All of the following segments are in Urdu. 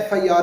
FIR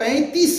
35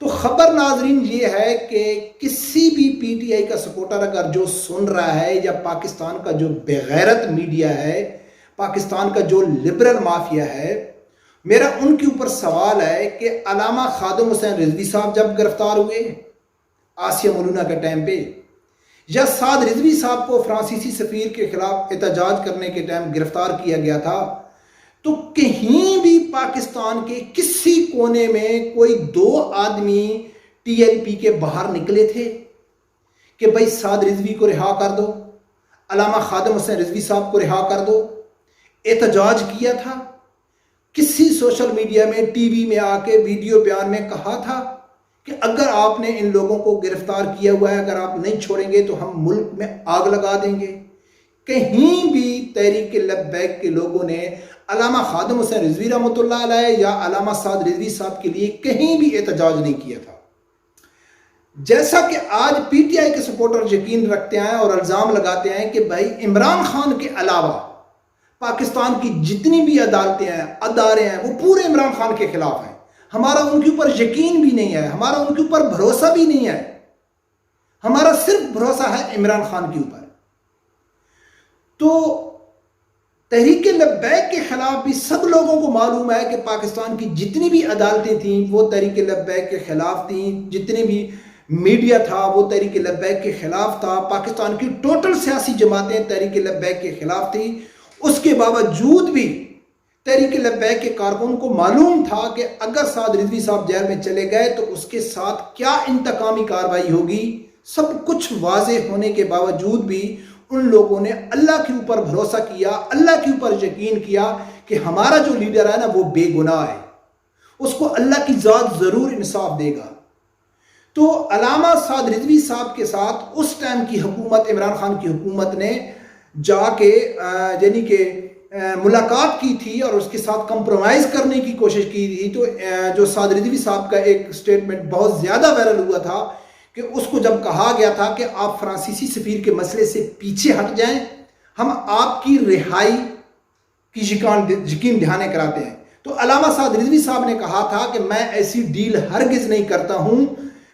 تو خبر ناظرین یہ ہے کہ کسی بھی پی ٹی آئی کا سپورٹر اگر جو سن رہا ہے یا پاکستان کا جو بغیرت میڈیا ہے، پاکستان کا جو لبرل مافیا ہے، میرا ان کے اوپر سوال ہے کہ علامہ خادم حسین رضوی صاحب جب گرفتار ہوئے آسیہ مولونا کے ٹائم پہ، یا سعد رضوی صاحب کو فرانسیسی سفیر کے خلاف احتجاج کرنے کے ٹائم گرفتار کیا گیا تھا، تو کہیں بھی پاکستان کے کسی کونے میں کوئی 2 آدمی ٹی ایل پی کے باہر نکلے تھے کہ بھائی سعد رضوی کو رہا کر دو، علامہ خادم حسین رضوی صاحب کو رہا کر دو؟ احتجاج کیا تھا؟ کسی سوشل میڈیا میں ٹی وی میں آ کے ویڈیو بیان میں کہا تھا کہ اگر آپ نے ان لوگوں کو گرفتار کیا ہوا ہے، اگر آپ نہیں چھوڑیں گے تو ہم ملک میں آگ لگا دیں گے؟ کہیں بھی تحریک لبیک کے لوگوں نے علامہ خادم حسین رضوی رحمۃ اللہ علیہ یا علامہ سعد رضوی صاحب کے لیے کہیں بھی احتجاج نہیں کیا تھا۔ جیسا کہ آج پی ٹی آئی کے سپورٹر یقین رکھتے ہیں اور الزام لگاتے ہیں کہ بھائی عمران خان کے علاوہ پاکستان کی جتنی بھی عدالتیں ہیں، ادارے ہیں، وہ پورے عمران خان کے خلاف ہیں، ہمارا ان کے اوپر یقین بھی نہیں ہے، ہمارا ان کے اوپر بھروسہ بھی نہیں ہے، ہمارا صرف بھروسہ ہے عمران خان کے اوپر۔ تو تحریک لبیک کے خلاف بھی سب لوگوں کو معلوم ہے کہ پاکستان کی جتنی بھی عدالتیں تھیں وہ تحریک لبیک کے خلاف تھیں، جتنی بھی میڈیا تھا وہ تحریک لبیک کے خلاف تھا، پاکستان کی ٹوٹل سیاسی جماعتیں تحریک لبیک کے خلاف تھیں۔ اس کے باوجود بھی تحریک لبیک کے کارکن کو معلوم تھا کہ اگر سعد رضوی صاحب جیل میں چلے گئے تو اس کے ساتھ کیا انتقامی کارروائی ہوگی۔ سب کچھ واضح ہونے کے باوجود بھی ان لوگوں نے اللہ کے اوپر بھروسہ کیا، اللہ کے اوپر یقین کیا کہ ہمارا جو لیڈر ہے نا وہ بے گناہ ہے، اس کو اللہ کی ذات ضرور انصاف دے گا۔ تو علامہ سعد رضوی صاحب کے ساتھ اس ٹائم کی حکومت، عمران خان کی حکومت نے جا کے یعنی کہ ملاقات کی تھی اور اس کے ساتھ کمپرومائز کرنے کی کوشش کی تھی۔ تو جو سعد رضوی صاحب کا ایک سٹیٹمنٹ بہت زیادہ وائرل ہوا تھا کہ اس کو جب کہا گیا تھا کہ آپ فرانسیسی سفیر کے مسئلے سے پیچھے ہٹ جائیں، ہم آپ کی رہائی کی یقین دہانی کراتے ہیں، تو علامہ سعد رضوی صاحب نے کہا تھا کہ میں ایسی ڈیل ہرگز نہیں کرتا ہوں،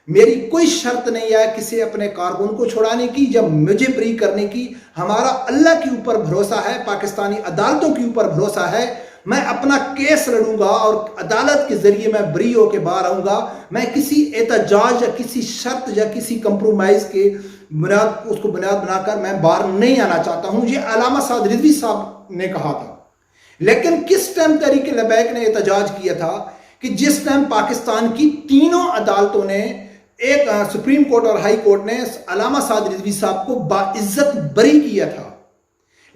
میری کوئی شرط نہیں ہے کسی اپنے کارکن کو چھڑانے کی یا مجھے بری کرنے کی، ہمارا اللہ کے اوپر بھروسہ ہے، پاکستانی عدالتوں کے اوپر بھروسہ ہے، میں اپنا کیس لڑوں گا اور عدالت کے ذریعے میں بری ہو کے باہر آؤں گا، میں کسی احتجاج یا کسی شرط یا کسی کمپرومائز کے اس کو بنیاد بنا کر میں باہر نہیں آنا چاہتا ہوں۔ یہ علامہ سعد رضوی صاحب نے کہا تھا۔ لیکن کس ٹائم تحریک لبیک نے احتجاج کیا تھا کہ جس ٹائم پاکستان کی تینوں عدالتوں نے، ایک سپریم کورٹ اور ہائی کورٹ نے علامہ سعد رضوی صاحب کو باعزت بری کیا تھا،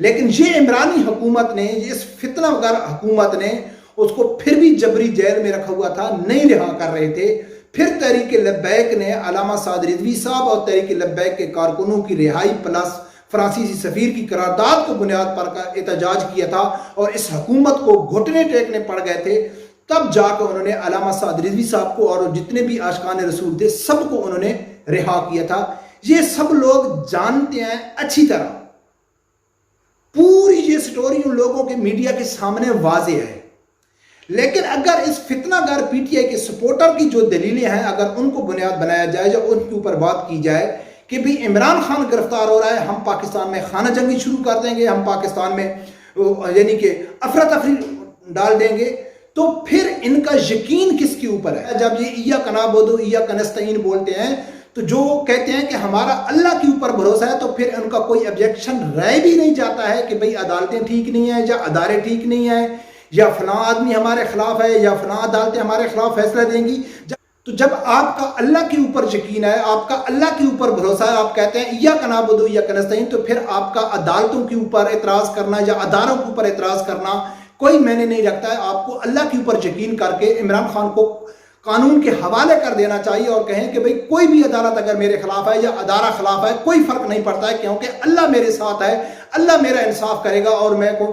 لیکن یہ عمرانی حکومت نے، اس فتنہ گر حکومت نے اس کو پھر بھی جبری جیل میں رکھا ہوا تھا، نہیں رہا کر رہے تھے۔ پھر تحریک لبیک نے علامہ سعد رضوی صاحب اور تحریک لبیک کے کارکنوں کی رہائی پلس فرانسیسی سفیر کی قرارداد کو بنیاد پر احتجاج کیا تھا اور اس حکومت کو گھٹنے ٹیکنے پڑ گئے تھے۔ تب جا کر انہوں نے علامہ سعد رضوی صاحب کو اور جتنے بھی عاشقان رسول تھے سب کو انہوں نے رہا کیا تھا۔ یہ سب لوگ جانتے ہیں اچھی طرح، پوری یہ سٹوری ان لوگوں کے میڈیا کے سامنے واضح ہے۔ لیکن اگر اس فتنہ گر پی ٹی آئی کے سپورٹر کی جو دلیلیں ہیں اگر ان کو بنیاد بنایا جائے یا ان کے اوپر بات کی جائے کہ بھی عمران خان گرفتار ہو رہا ہے، ہم پاکستان میں خانہ جنگی شروع کر دیں گے، ہم پاکستان میں یعنی کہ افراتفری ڈال دیں گے، تو پھر ان کا یقین کس کے اوپر ہے؟ جب یہ ایاک نعبد و ایاک نستعین بولتے ہیں تو جو کہتے ہیں کہ ہمارا اللہ کے اوپر بھروسہ ہے، تو پھر ان کا کوئی objection رائے بھی نہیں جاتا ہے کہ بھئی عدالتیں ٹھیک نہیں ہیں یا ادارے ٹھیک نہیں ہیں یا فلاں آدمی ہمارے خلاف ہے یا فلاں عدالتیں ہمارے خلاف فیصلہ دیں گی۔ تو جب آپ کا اللہ کے اوپر یقین ہے، آپ کا اللہ کے اوپر بھروسہ ہے، آپ کہتے ہیں ایاک نعبد و ایاک نستعین، تو پھر آپ کا عدالتوں کے اوپر اعتراض کرنا یا اداروں کے اوپر اعتراض کرنا کوئی معنی نہیں رکھتا ہے۔ آپ کو اللہ کے اوپر یقین کر کے عمران خان کو قانون کے حوالے کر دینا چاہیے اور کہیں کہ بھئی کوئی بھی عدالت اگر میرے خلاف ہے یا ادارہ خلاف ہے، کوئی فرق نہیں پڑتا ہے، کیونکہ اللہ میرے ساتھ ہے، اللہ میرا انصاف کرے گا اور میں کو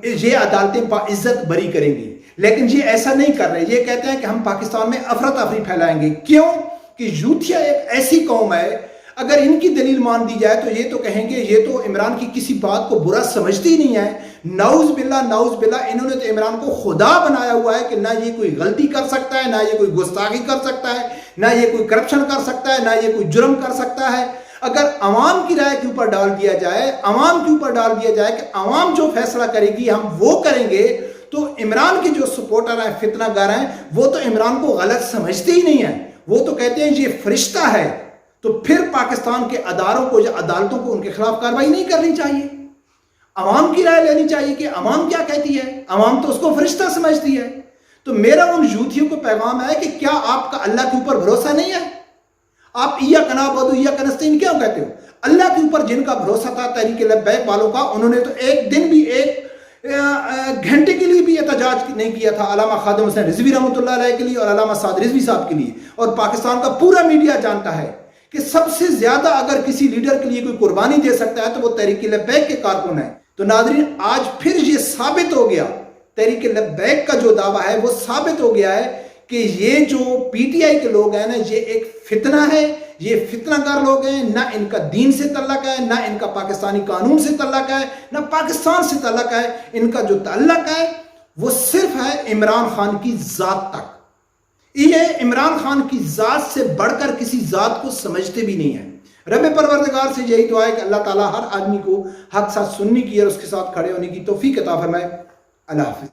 یہ عدالتیں باعزت بری کریں گی۔ لیکن یہ ایسا نہیں کر رہے، یہ کہتے ہیں کہ ہم پاکستان میں افراتفری پھیلائیں گے۔ کیوں؟ کہ یوتھیا ایک ایسی قوم ہے، اگر ان کی دلیل مان دی جائے تو یہ تو کہیں گے یہ تو عمران کی کسی بات کو برا سمجھتی نہیں ہے، نعوذ باللہ انہوں نے تو عمران کو خدا بنایا ہوا ہے کہ نہ یہ کوئی غلطی کر سکتا ہے، نہ یہ کوئی گستاخی کر سکتا ہے، نہ یہ کوئی کرپشن کر سکتا ہے، نہ یہ کوئی جرم کر سکتا ہے۔ اگر عوام کی رائے کے اوپر ڈال دیا جائے کہ عوام جو فیصلہ کرے گی ہم وہ کریں گے، تو عمران کے جو سپورٹر ہیں، فتنہ گر ہیں، وہ تو عمران کو غلط سمجھتے ہی نہیں ہیں، وہ تو کہتے ہیں یہ فرشتہ ہے۔ تو پھر پاکستان کے اداروں کو یا عدالتوں کو ان کے خلاف کارروائی نہیں کرنی چاہیے، عوام کی رائے لینی چاہیے کہ عوام کیا کہتی ہے، عوام تو اس کو فرشتہ سمجھتی ہے۔ تو میرا ان یوتھیوں کو پیغام ہے کہ کیا آپ کا اللہ کے اوپر بھروسہ نہیں ہے؟ آپ ایاک نعبد و ایاک نستعین کیوں کہتے ہو؟ اللہ کے اوپر جن کا بھروسہ تھا تحریک لبیک والوں کا، انہوں نے تو ایک دن بھی ایک گھنٹے کے لیے بھی احتجاج نہیں کیا تھا علامہ خادم حسین رضوی رحمۃ اللہ علیہ کے لیے اور علامہ سعد رضوی صاحب کے لیے۔ اور پاکستان کا پورا میڈیا جانتا ہے کہ سب سے زیادہ اگر کسی لیڈر کے لیے کوئی قربانی دے سکتا ہے تو وہ تحریک لبیک کے کارکن ہیں۔ تو ناظرین، آج پھر یہ ثابت ہو گیا، تحریک لبیک کا جو دعویٰ ہے وہ ثابت ہو گیا ہے کہ یہ جو پی ٹی آئی کے لوگ ہیں نا، یہ ایک فتنہ ہے، یہ فتنہ گر لوگ ہیں، نہ ان کا دین سے تعلق ہے، نہ ان کا پاکستانی قانون سے تعلق ہے، نہ پاکستان سے تعلق ہے۔ ان کا جو تعلق ہے وہ صرف ہے عمران خان کی ذات تک۔ یہ عمران خان کی ذات سے بڑھ کر کسی ذات کو سمجھتے بھی نہیں ہیں۔ رب پروردگار سے یہی دعا ہے کہ اللہ تعالیٰ ہر آدمی کو حق ساتھ سننے کی اور اس کے ساتھ کھڑے ہونے کی توفیق عطا فرمائے۔ اللہ حافظ۔